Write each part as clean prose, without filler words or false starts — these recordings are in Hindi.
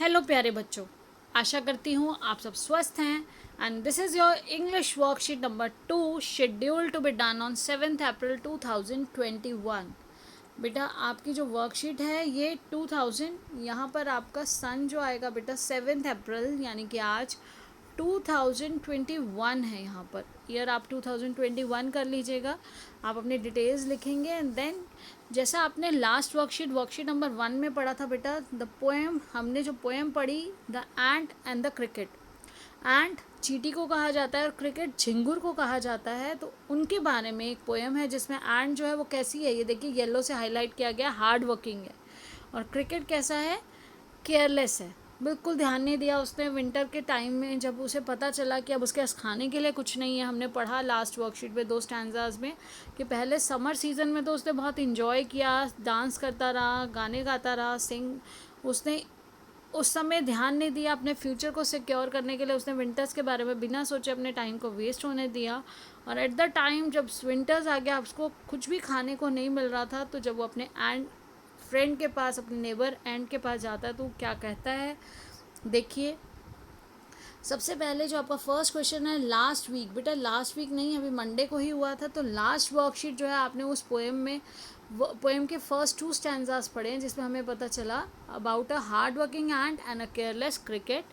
हेलो प्यारे बच्चों, आशा करती हूँ आप सब स्वस्थ हैं। And this is your English worksheet number 2 schedule to be done on 7 April 2021। बेटा आपकी जो वर्कशीट है ये 2000, यहाँ पर आपका सन जो आएगा बेटा 7 अप्रैल यानी कि आज 2021 है। यहाँ पर ईयर आप 2021 कर लीजिएगा। आप अपनी डिटेल्स लिखेंगे एंड देन जैसा आपने लास्ट वर्कशीट नंबर 1 में पढ़ा था बेटा, द पोएम, हमने जो पोएम पढ़ी the ant and the cricket. Ant चींटी को कहा जाता है और क्रिकेट झिंगुर को कहा जाता है। तो उनके बारे में एक पोएम है जिसमें एंट जो है वो कैसी है, ये देखिए येलो से हाईलाइट किया गया, हार्ड वर्किंग है। और क्रिकेट कैसा है, केयरलेस है, बिल्कुल ध्यान नहीं दिया उसने विंटर के टाइम में, जब उसे पता चला कि अब उसके पास खाने के लिए कुछ नहीं है। हमने पढ़ा लास्ट वर्कशीट में 2 स्टैंजाज में कि पहले समर सीजन में तो उसने बहुत इन्जॉय किया, डांस करता रहा, गाने गाता रहा, उसने उस समय ध्यान नहीं दिया अपने फ्यूचर को सिक्योर करने के लिए। उसने विंटर्स के बारे में बिना सोचे अपने टाइम को वेस्ट होने दिया। और एट द टाइम जब विंटर्स आ गया, उसको कुछ भी खाने को नहीं मिल रहा था, तो जब वो अपने फ्रेंड के पास, अपने नेबर एंड के पास जाता है तो क्या कहता है, देखिए। सबसे पहले जो आपका फर्स्ट क्वेश्चन है, लास्ट वीक, बेटा लास्ट वीक नहीं, अभी मंडे को ही हुआ था। तो लास्ट वर्कशीट जो है आपने उस पोएम के फर्स्ट 2 स्टैंजास पढ़े हैं जिसमें हमें पता चला about a hard working ant and a careless cricket.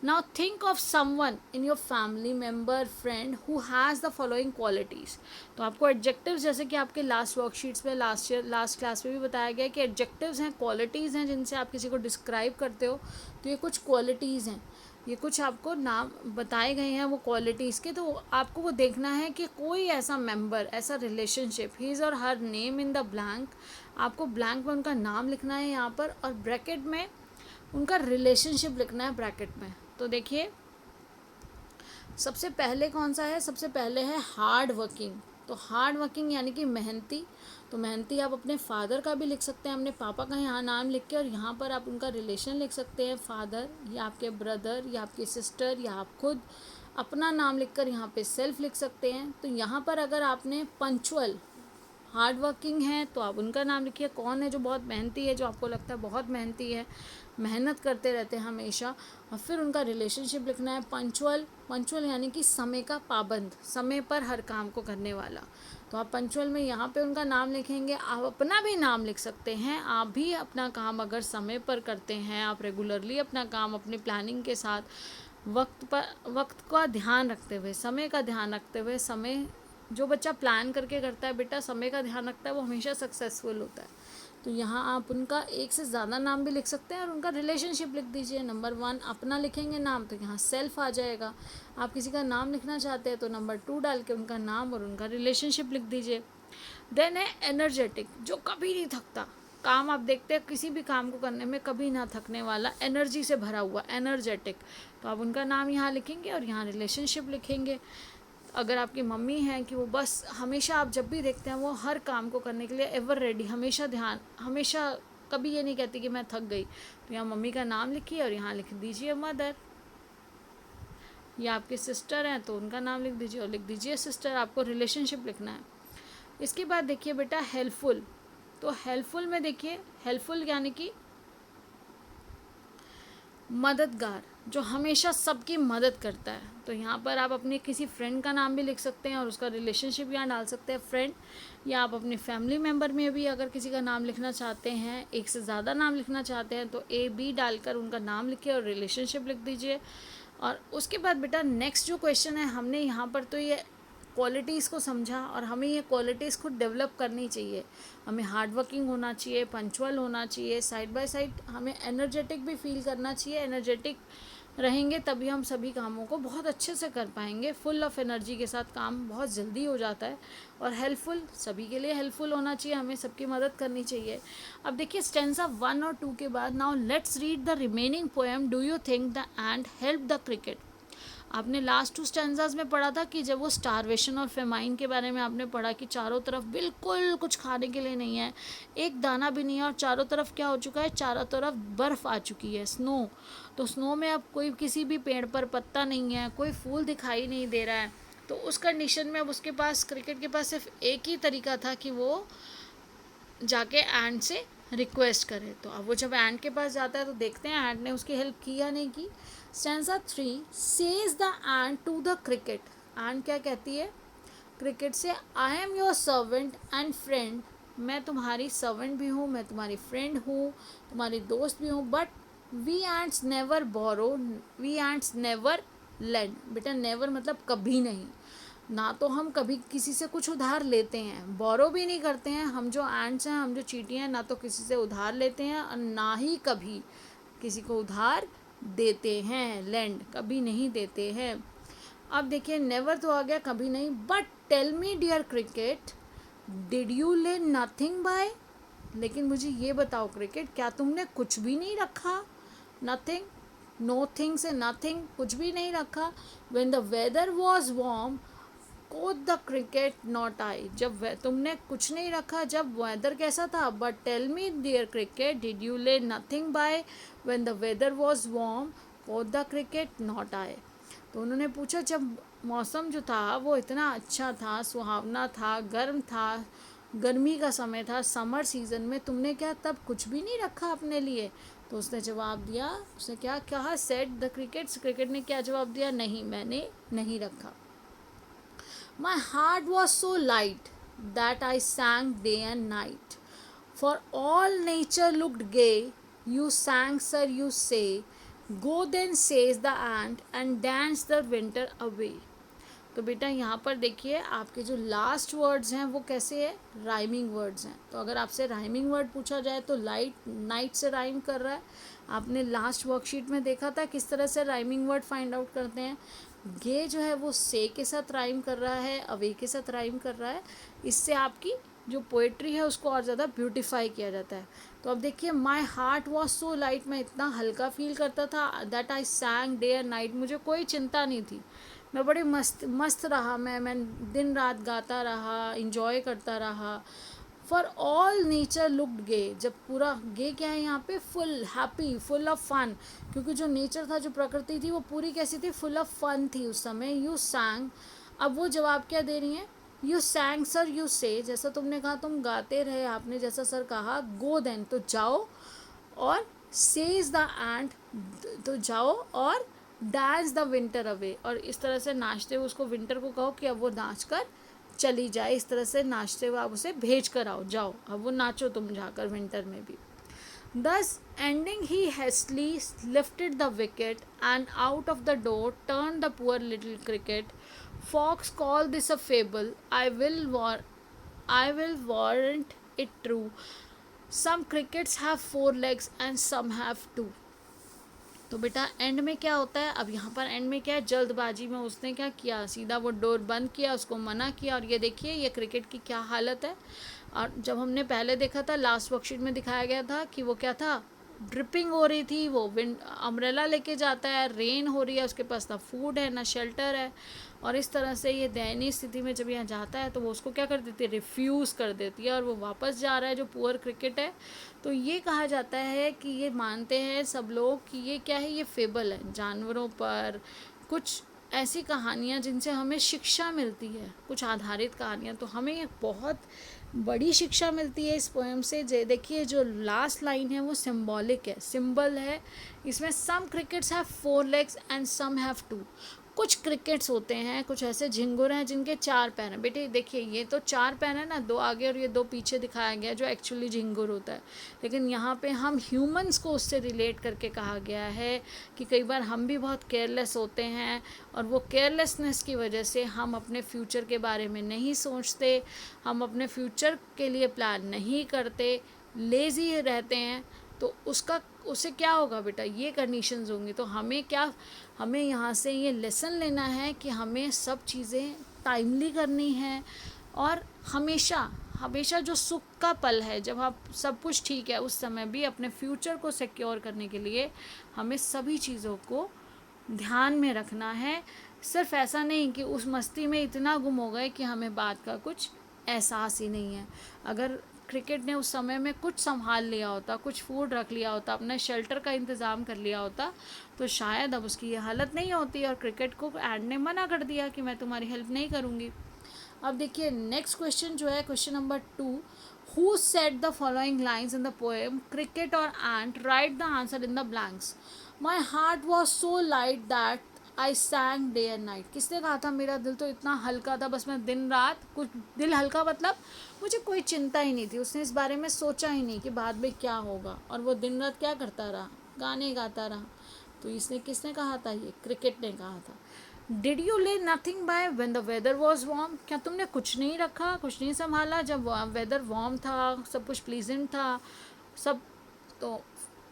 Now think of someone in your family member, friend who has the following qualities. तो आपको एडजेक्टिव्स, जैसे कि आपके लास्ट वर्कशीट्स में लास्ट क्लास में भी बताया गया कि एडजेक्टिव्स हैं, क्वालिटीज़ हैं जिनसे आप किसी को डिस्क्राइब करते हो। तो ये कुछ क्वालिटीज़ हैं, ये कुछ आपको नाम बताए गए हैं वो क्वालिटीज़ के। तो आपको वो देखना है कि कोई ऐसा मेंबर, ऐसा रिलेशनशिप, हिज और her name in the blank. आपको ब्लैंक में उनका नाम लिखना है यहाँ पर, और ब्रैकेट में उनका रिलेशनशिप लिखना है ब्रैकेट में। तो देखिए सबसे पहले कौन सा है, सबसे पहले है हार्ड वर्किंग। तो हार्ड वर्किंग यानी कि मेहनती। तो मेहनती आप अपने फादर का भी लिख सकते हैं, अपने पापा का यहाँ नाम लिख के, और यहाँ पर आप उनका रिलेशन लिख सकते हैं, फादर या आपके ब्रदर या आपकी सिस्टर या आप खुद अपना नाम लिखकर यहाँ पे सेल्फ लिख सकते हैं। तो यहाँ पर अगर आपने पंचुअल, हार्ड वर्किंग है तो आप उनका नाम लिखिए। कौन है जो बहुत मेहनती है, जो आपको लगता है बहुत मेहनती है, मेहनत करते रहते हैं हमेशा, और फिर उनका रिलेशनशिप लिखना है पंचुअल। पंचुअल यानी कि समय का पाबंद, समय पर हर काम को करने वाला। तो आप पंचुअल में यहाँ पे उनका नाम लिखेंगे। आप अपना भी नाम लिख सकते हैं, आप भी अपना काम अगर समय पर करते हैं, आप रेगुलरली अपना काम अपनी प्लानिंग के साथ, वक्त का ध्यान रखते हुए, समय का ध्यान रखते हुए, समय जो बच्चा प्लान करके करता है बेटा, समय का ध्यान रखता है, वो हमेशा सक्सेसफुल होता है। तो यहाँ आप उनका एक से ज़्यादा नाम भी लिख सकते हैं और उनका रिलेशनशिप लिख दीजिए। नंबर 1 अपना लिखेंगे नाम, तो यहाँ सेल्फ आ जाएगा। आप किसी का नाम लिखना चाहते हैं तो नंबर 2 डाल के उनका नाम और उनका रिलेशनशिप लिख दीजिए। देन है एनर्जेटिक, जो कभी नहीं थकता। काम आप देखते हैं किसी भी काम को करने में कभी ना थकने वाला, एनर्जी से भरा हुआ, एनर्जेटिक। तो आप उनका नाम यहाँ लिखेंगे और यहाँ रिलेशनशिप लिखेंगे। अगर आपकी मम्मी हैं कि वो बस हमेशा, आप जब भी देखते हैं वो हर काम को करने के लिए एवर रेडी, हमेशा ध्यान, हमेशा कभी ये नहीं कहती कि मैं थक गई, तो यहाँ मम्मी का नाम लिखिए और यहाँ लिख दीजिए मदर। या आपके सिस्टर हैं तो उनका नाम लिख दीजिए और लिख दीजिए सिस्टर। आपको रिलेशनशिप लिखना है। इसके बाद देखिए बेटा हेल्पफुल। तो हेल्पफुल में देखिए, हेल्पफुल यानी कि मददगार, जो हमेशा सबकी मदद करता है। तो यहाँ पर आप अपने किसी फ्रेंड का नाम भी लिख सकते हैं और उसका रिलेशनशिप यहाँ डाल सकते हैं फ्रेंड। या आप अपने फैमिली मेम्बर में भी अगर किसी का नाम लिखना चाहते हैं, एक से ज़्यादा नाम लिखना चाहते हैं, तो A B डालकर उनका नाम लिखिए और रिलेशनशिप लिख दीजिए। और उसके बाद बेटा नेक्स्ट जो क्वेश्चन है, हमने यहाँ पर तो ये क्वालिटीज़ को समझा और हमें ये क्वालिटीज़ खुद डेवलप करनी चाहिए। हमें हार्ड वर्किंग होना चाहिए, पंचुअल होना चाहिए, साइड बाय साइड हमें एनर्जेटिक भी फील करना चाहिए। एनर्जेटिक रहेंगे तभी हम सभी कामों को बहुत अच्छे से कर पाएंगे। फुल ऑफ एनर्जी के साथ काम बहुत जल्दी हो जाता है। और हेल्पफुल, सभी के लिए हेल्पफुल होना चाहिए, हमें सबकी मदद करनी चाहिए। अब देखिए स्टेंजा 1 और 2 के बाद now let's read the remaining poem do you think the ant help the cricket. आपने लास्ट 2 स्टैंजाज में पढ़ा था कि जब वो स्टारवेशन और फेमाइन के बारे में आपने पढ़ा कि चारों तरफ बिल्कुल कुछ खाने के लिए नहीं है, एक दाना भी नहीं है, और चारों तरफ क्या हो चुका है, चारों तरफ बर्फ़ आ चुकी है, स्नो। तो स्नो में अब कोई किसी भी पेड़ पर पत्ता नहीं है, कोई फूल दिखाई नहीं दे रहा है। तो उस कंडीशन में अब उसके पास, क्रिकेट के पास सिर्फ एक ही तरीका था कि वो जाके एंट से रिक्वेस्ट करे। तो अब वो जब एंड के पास जाता है तो देखते हैं एंड ने उसकी हेल्प की या नहीं की। Stanza 3 says the ant to the cricket. Ant क्या कहती है क्रिकेट से, I am your servant and friend, मैं तुम्हारी सर्वेंट भी हूँ, मैं तुम्हारी फ्रेंड हूँ, तुम्हारी दोस्त भी हूँ, but we ants never borrow, we ants never lend. बेटा नेवर मतलब कभी नहीं, ना तो हम कभी किसी से कुछ उधार लेते हैं, बोरो भी नहीं करते हैं। हम जो एंड्स हैं, हम जो चींटियाँ हैं, ना तो किसी से उधार लेते हैं और ना ही कभी किसी को उधार देते हैं, लेंड कभी नहीं देते हैं। अब देखिए नेवर तो आ गया, कभी नहीं, but tell me dear cricket did you lay nothing by. लेकिन मुझे ये बताओ क्रिकेट, क्या तुमने कुछ भी नहीं रखा? नथिंग, नो थिंग से नथिंग, कुछ भी नहीं रखा। When the weather was warm quoth the cricket not I, जब तुमने कुछ नहीं रखा जब वेदर कैसा था। But tell me dear cricket did you lay nothing by when the weather was warm quoth the cricket not I. तो उन्होंने पूछा जब मौसम जो था वो इतना अच्छा था, सुहावना था, गर्म था, गर्मी का समय था, समर सीज़न में, तुमने क्या तब कुछ भी नहीं रखा अपने लिए? तो उसने जवाब दिया, उसने क्या कहा, सेड द क्रिकेट, क्रिकेट ने क्या जवाब दिया, नहीं मैंने नहीं रखा। My heart was so light that I sang day and night. For all nature looked gay, you sang, sir, you say. Go then, says the ant, and dance the winter away. तो बेटा यहाँ पर देखिए आपके जो लास्ट वर्ड्स हैं वो कैसे है, राइमिंग वर्ड्स हैं। तो अगर आपसे राइमिंग वर्ड पूछा जाए तो लाइट नाइट से राइम कर रहा है। आपने लास्ट वर्कशीट में देखा था किस तरह से राइमिंग वर्ड फाइंड आउट करते हैं। गे जो है वो से के साथ राइम कर रहा है, अवे के साथ राइम कर रहा है। इससे आपकी जो पोएट्री है उसको और ज़्यादा ब्यूटिफाई किया जाता है। तो अब देखिए माई हार्ट वॉज सो लाइट, मैं इतना हल्का फील करता था, that I sang day and night, मुझे कोई चिंता नहीं थी, मैं बड़े मस्त रहा, मैं दिन रात गाता रहा, इंजॉय करता रहा। For all nature looked gay, जब पूरा गे क्या है यहाँ पे, full happy, full of fun, क्योंकि जो नेचर था, जो प्रकृति थी वो पूरी कैसी थी, फुल ऑफ फन थी उस समय। यू सैंग, अब वो जवाब क्या दे रही हैं, यू सैंग सर यू से, जैसा तुमने कहा तुम गाते रहे, आपने जैसा सर कहा, गो देन तो जाओ, और सेज द एंड तो जाओ, और डांस द विंटर अवे, और इस तरह से नाचते हुए उसको विंटर को कहो कि अब वो नाच कर चली जाए, इस तरह से नाचते हुए आप उसे भेज कर आओ, जाओ अब वो नाचो तुम जाकर विंटर में भी। Thus ending he hastily lifted the wicket and out of the door turned the poor little cricket. Fox called this a fable, I will warrant it true. Some crickets have 4 legs and some have 2. तो बेटा एंड में क्या होता है, अब यहाँ पर एंड में क्या है, जल्दबाजी में उसने क्या किया, सीधा वो डोर बंद किया, उसको मना किया, और ये देखिए ये क्रिकेट की क्या हालत है। और जब हमने पहले देखा था लास्ट वर्कशीट में दिखाया गया था कि वो क्या था, ड्रिपिंग हो रही थी, वो विंड अम्ब्रेला लेके जाता है, रेन हो रही है, उसके पास ना फूड है ना शेल्टर है, और इस तरह से ये दयनीय स्थिति में जब यहाँ जाता है तो वो उसको क्या कर देती है, रिफ्यूज़ कर देती है, और वो वापस जा रहा है जो पुअर क्रिकेट है। तो ये कहा जाता है कि ये मानते हैं सब लोग कि ये क्या है, ये फेबल है, जानवरों पर कुछ ऐसी कहानियाँ जिनसे हमें शिक्षा मिलती है, कुछ आधारित कहानियाँ। तो हमें एक बहुत बड़ी शिक्षा मिलती है इस पोएम से। देखिए जो लास्ट लाइन है वो सिंबॉलिक है, सिंबल है इसमें, some crickets have 4 legs and some have 2। कुछ क्रिकेट्स होते हैं, कुछ ऐसे झिंगुर हैं जिनके 4 पैर हैं। बेटे देखिए ये तो 4 पैर है ना, 2 आगे और ये 2 पीछे दिखाया गया जो एक्चुअली झिंगुर होता है, लेकिन यहाँ पे हम ह्यूमंस को उससे रिलेट करके कहा गया है कि कई बार हम भी बहुत केयरलेस होते हैं, और वो केयरलेसनेस की वजह से हम अपने फ्यूचर के बारे में नहीं सोचते, हम अपने फ्यूचर के लिए प्लान नहीं करते, लेज़ी रहते हैं। तो उससे क्या होगा बेटा, ये कंडीशंस होंगी। तो हमें यहाँ से ये लेसन लेना है कि हमें सब चीज़ें टाइमली करनी है, और हमेशा जो सुख का पल है, जब आप सब कुछ ठीक है, उस समय भी अपने फ्यूचर को सिक्योर करने के लिए हमें सभी चीज़ों को ध्यान में रखना है। सिर्फ ऐसा नहीं कि उस मस्ती में इतना गुम हो गए कि हमें बात का कुछ एहसास ही नहीं है। अगर क्रिकेट ने उस समय में कुछ संभाल लिया होता, कुछ फूड रख लिया होता, अपने शेल्टर का इंतज़ाम कर लिया होता, तो शायद अब उसकी ये हालत नहीं होती, और क्रिकेट को एंड ने मना कर दिया कि मैं तुम्हारी हेल्प नहीं करूँगी। अब देखिए नेक्स्ट क्वेश्चन जो है, question number 2, who said the following lines in the poem cricket और ant, write the answer in the blanks. My heart was so light that I sang day and night. किसने कहा था मेरा दिल तो इतना हल्का था, बस मैं दिन रात, कुछ दिल हल्का मतलब मुझे कोई चिंता ही नहीं थी, उसने इस बारे में सोचा ही नहीं कि बाद में क्या होगा, और वो दिन रात क्या करता रहा, गाने गाता रहा। तो इसने किसने कहा था, ये क्रिकेट ने कहा था। Did you lay nothing by when the weather was warm, क्या तुमने कुछ नहीं रखा, कुछ नहीं संभाला जब वेदर वार्म था, सब कुछ प्लीजेंट था सब। तो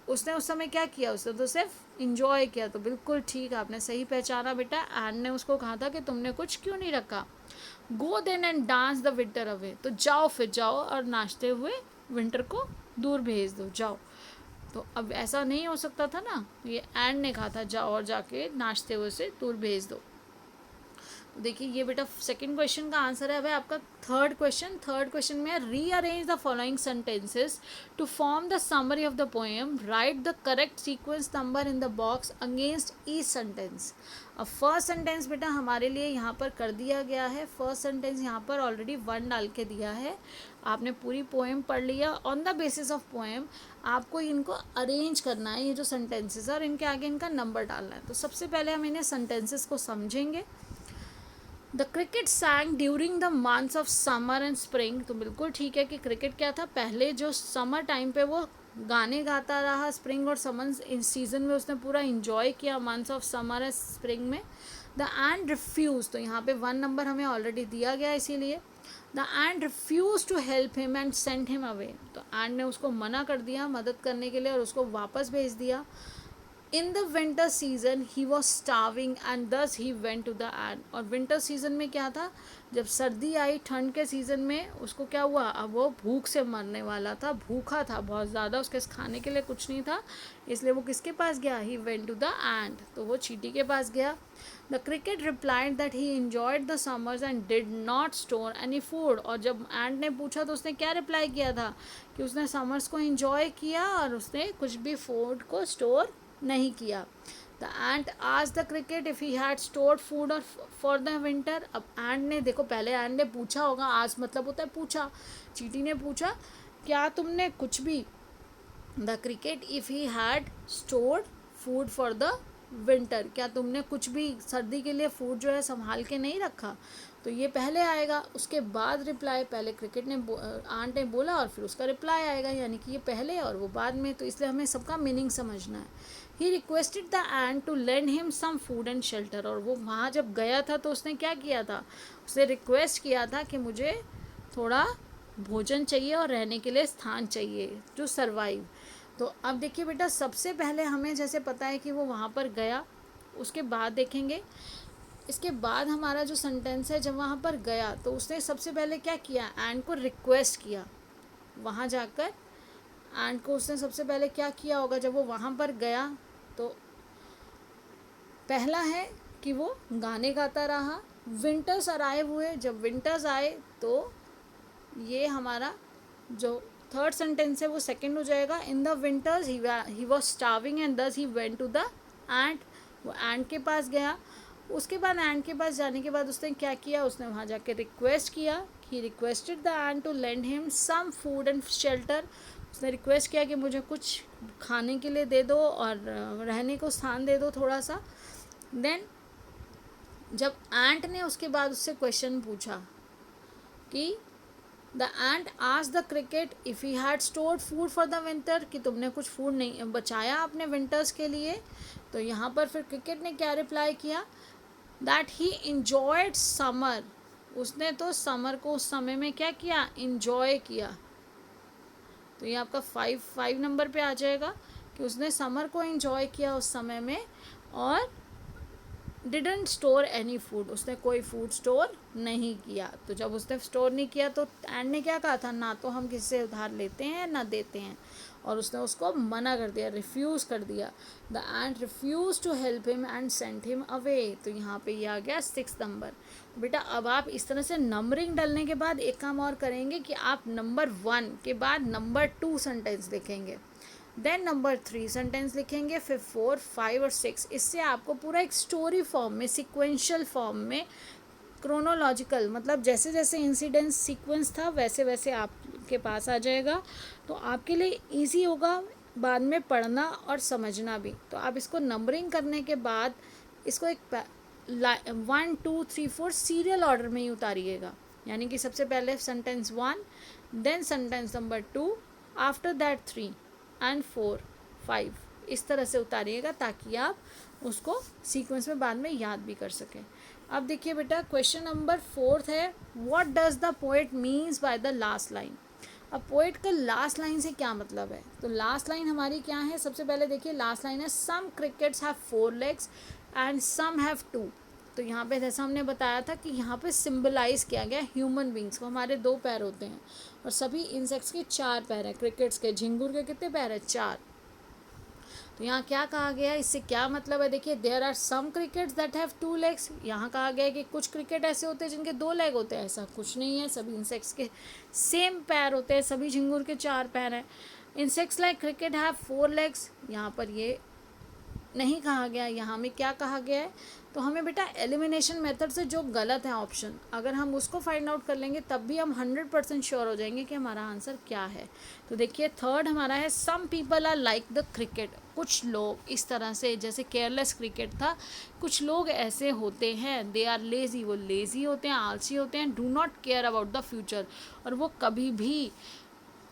उसने उस समय क्या किया, उसने तो सिर्फ इंजॉय किया। तो बिल्कुल ठीक, आपने सही पहचाना बेटा। एंड ने उसको कहा था कि तुमने कुछ क्यों नहीं रखा। Go then and dance the winter away, तो जाओ फिर जाओ और नाचते हुए विंटर को दूर भेज दो, जाओ। तो अब ऐसा नहीं हो सकता था ना, ये एंड ने कहा था जाओ और जाके नाचते हुए से दूर भेज दो। देखिए ये बेटा सेकंड क्वेश्चन का आंसर है। अब आपका थर्ड क्वेश्चन में rearrange the following sentences to form the summary of the poem, write the correct sequence number in the box against each sentence. अब फर्स्ट सेंटेंस बेटा हमारे लिए यहाँ पर कर दिया गया है। फर्स्ट सेंटेंस यहाँ पर ऑलरेडी 1 डाल के दिया है। आपने पूरी पोएम पढ़ लिया। On the basis of poem आपको इनको अरेंज करना है, ये जो सेंटेंसेस है, और इनके आगे इनका नंबर डालना है। तो सबसे पहले हम इन्हें सेंटेंसेस को समझेंगे। The cricket सैंग during the months of summer and spring, तो बिल्कुल ठीक है कि क्रिकेट क्या था, पहले जो समर टाइम पे वो गाने गाता रहा, स्प्रिंग और समर इन सीजन में उसने पूरा इंजॉय किया, months of summer and spring में। द एंड रिफ्यूज, तो यहाँ पे 1 नंबर हमें ऑलरेडी दिया गया, इसीलिए the ant refuse to help him and send him away, तो एंड ने उसको मना कर दिया मदद करने के लिए और उसको वापस भेज दिया। In the winter season he was starving and thus he went to the end, और विंटर सीजन में क्या था, जब सर्दी आई, ठंड के सीज़न में उसको क्या हुआ, अब वो भूख से मरने वाला था, भूखा था बहुत ज़्यादा, उसके खाने के लिए कुछ नहीं था, इसलिए वो किसके पास गया, he went to the ant, तो वो चींटी के पास गया। The cricket replied that he enjoyed the summers and did not store any food, और जब एंड ने पूछा तो उसने क्या रिप्लाई किया था कि उसने समर्स को इंजॉय किया और उसने कुछ भी फूड को स्टोर नहीं किया। द एंट आज the cricket if he had stored food और फॉर द विंटर, अब एंड ने देखो, पहले एंड ने पूछा होगा, आज मतलब होता है पूछा, चींटी ने पूछा क्या तुमने कुछ भी, the cricket if he had stored food for the winter, क्या तुमने कुछ भी सर्दी के लिए फूड जो है संभाल के नहीं रखा, तो ये पहले आएगा, उसके बाद रिप्लाई, पहले क्रिकेट ने आंट ने बोला और फिर उसका रिप्लाई आएगा, यानी कि ये पहले और वो बाद में, तो इसलिए हमें सबका मीनिंग समझना है। He requested the ant to lend him some food and shelter, और वो वहाँ जब गया था तो उसने क्या किया था, उसने रिक्वेस्ट किया था कि मुझे थोड़ा भोजन चाहिए और रहने के लिए स्थान चाहिए टू सर्वाइव। तो अब देखिए बेटा, सबसे पहले हमें जैसे पता है कि वो वहाँ पर गया, उसके बाद देखेंगे, इसके बाद हमारा जो सेंटेंस है, जब वहाँ पर गया तो उसने सबसे पहले क्या किया, एंड को रिक्वेस्ट किया, वहाँ जाकर एंड को उसने सबसे पहले क्या किया होगा जब वो वहाँ पर गया, तो पहला है कि वो गाने गाता रहा। विंटर्स अराइव हुए, जब विंटर्स आए तो ये हमारा जो थर्ड सेंटेंस है वो सेकंड हो जाएगा। In the winters he was starving and thus he went to the एंट, वो एंट के पास गया। उसके बाद एंट के पास जाने के बाद उसने क्या किया, उसने वहाँ जाके रिक्वेस्ट किया, he requested the ant to lend him some food and shelter, उसने रिक्वेस्ट किया कि मुझे कुछ खाने के लिए दे दो और रहने को स्थान दे दो थोड़ा सा। देन जब एंट ने उसके बाद उससे क्वेश्चन पूछा कि the ant asked the cricket if he had stored food for the winter, कि तुमने कुछ फूड नहीं बचाया अपने विंटर्स के लिए, तो यहाँ पर फिर क्रिकेट ने क्या रिप्लाई किया, दैट ही इंजॉयड समर, उसने तो समर को उस समय में क्या किया, इंजॉय किया। तो ये आपका 5 नंबर पे आ जाएगा कि उसने समर को इंजॉय किया उस समय में, और डिडंट स्टोर एनी फूड, उसने कोई फूड स्टोर नहीं किया। तो जब उसने स्टोर नहीं किया तो एंड ने क्या कहा था, ना तो हम किसी से उधार लेते हैं ना देते हैं, और उसने उसको मना कर दिया, रिफ्यूज़ कर दिया। The ant refuse to help him and sent him away, तो यहाँ पे ये आ गया 6 नंबर। बेटा अब आप इस तरह से नंबरिंग डालने के बाद एक काम और करेंगे कि आप नंबर 1 के बाद नंबर 2 सेंटेंस लिखेंगे, देन नंबर 3 सेंटेंस लिखेंगे, फिर 4, 5 और 6। इससे आपको पूरा एक स्टोरी फॉर्म में, सिक्वेंशियल फॉर्म में क्रोनोलॉजिकल, मतलब जैसे जैसे इंसिडेंस सीक्वेंस था वैसे वैसे आपके पास आ जाएगा, तो आपके लिए इजी होगा बाद में पढ़ना और समझना भी। तो आप इसको नंबरिंग करने के बाद इसको एक 1 2 3 4 सीरियल ऑर्डर में ही उतारिएगा, यानी कि सबसे पहले sentence 1, then sentence number 2, after that 3 and 4 5, इस तरह से उतारिएगा ताकि आप उसको सीक्वेंस में बाद में याद भी कर सकें। अब देखिए बेटा, क्वेश्चन नंबर 4 है, what does the poet means by the last line. अब पोएट का लास्ट लाइन से क्या मतलब है, तो लास्ट लाइन हमारी क्या है, सबसे पहले देखिए लास्ट लाइन है, some crickets have 4 legs and some have 2। तो यहाँ पे जैसा हमने बताया था कि यहाँ पे सिम्बलाइज किया गया ह्यूमन बींग्स को, हमारे 2 पैर होते हैं और सभी इंसेक्ट्स के 4 पैर हैं, क्रिकेट्स के, झिंगुर के कितने पैर हैं, 4। तो यहाँ क्या कहा गया है, इससे क्या मतलब है, देखिए there are some crickets that have 2 legs। यहाँ कहा गया है कि कुछ क्रिकेट ऐसे होते हैं जिनके 2 लेग होते हैं, ऐसा कुछ नहीं है, सभी इंसेक्ट्स के सेम पैर होते हैं, सभी झिंगुर के 4 पैर हैं। Insects like cricket have 4 legs, यहाँ पर ये नहीं कहा गया, यहाँ में क्या कहा गया है, तो हमें बेटा एलिमिनेशन मेथड से जो गलत है ऑप्शन, अगर हम उसको फाइंड आउट कर लेंगे तब भी हम 100% श्योर हो जाएंगे कि हमारा आंसर क्या है। तो देखिए थर्ड हमारा है, some people are like the cricket, कुछ लोग इस तरह से, जैसे केयरलेस क्रिकेट था, कुछ लोग ऐसे होते हैं, दे आर लेजी, वो लेजी होते हैं, आलसी होते हैं, do not care about the future, और वो कभी भी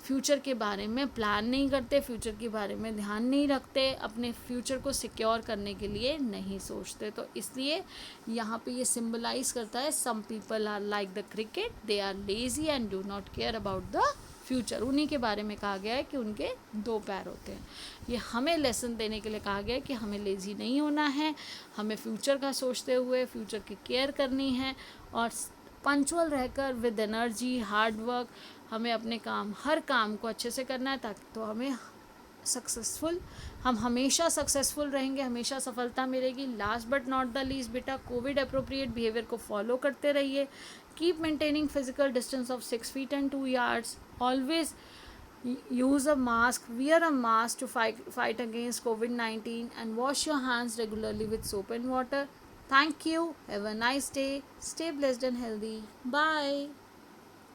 फ्यूचर के बारे में प्लान नहीं करते, फ्यूचर के बारे में ध्यान नहीं रखते, अपने फ्यूचर को सिक्योर करने के लिए नहीं सोचते। तो इसलिए यहाँ पे ये सिंबलाइज करता है, some people are like the cricket, they are lazy and do not care about the future. उन्हीं के बारे में कहा गया है कि उनके 2 पैर होते हैं। ये हमें लेसन देने के लिए कहा गया है कि हमें लेजी नहीं होना है, हमें फ्यूचर का सोचते हुए फ्यूचर की केयर करनी है, और पंचुअल रहकर विद एनर्जी, हार्ड वर्क, हमें अपने काम, हर काम को अच्छे से करना है, ताकि तो हमें सक्सेसफुल, हम हमेशा सक्सेसफुल रहेंगे, हमेशा सफलता मिलेगी। Last but not the least बेटा, कोविड अप्रोप्रिएट बिहेवियर को फॉलो करते रहिए, keep maintaining physical distance of 6 feet and 2 yards, always use a mask, wear a mask to fight against COVID-19, and wash your hands regularly with soap and water. Thank you, have a nice day, stay blessed and healthy, bye.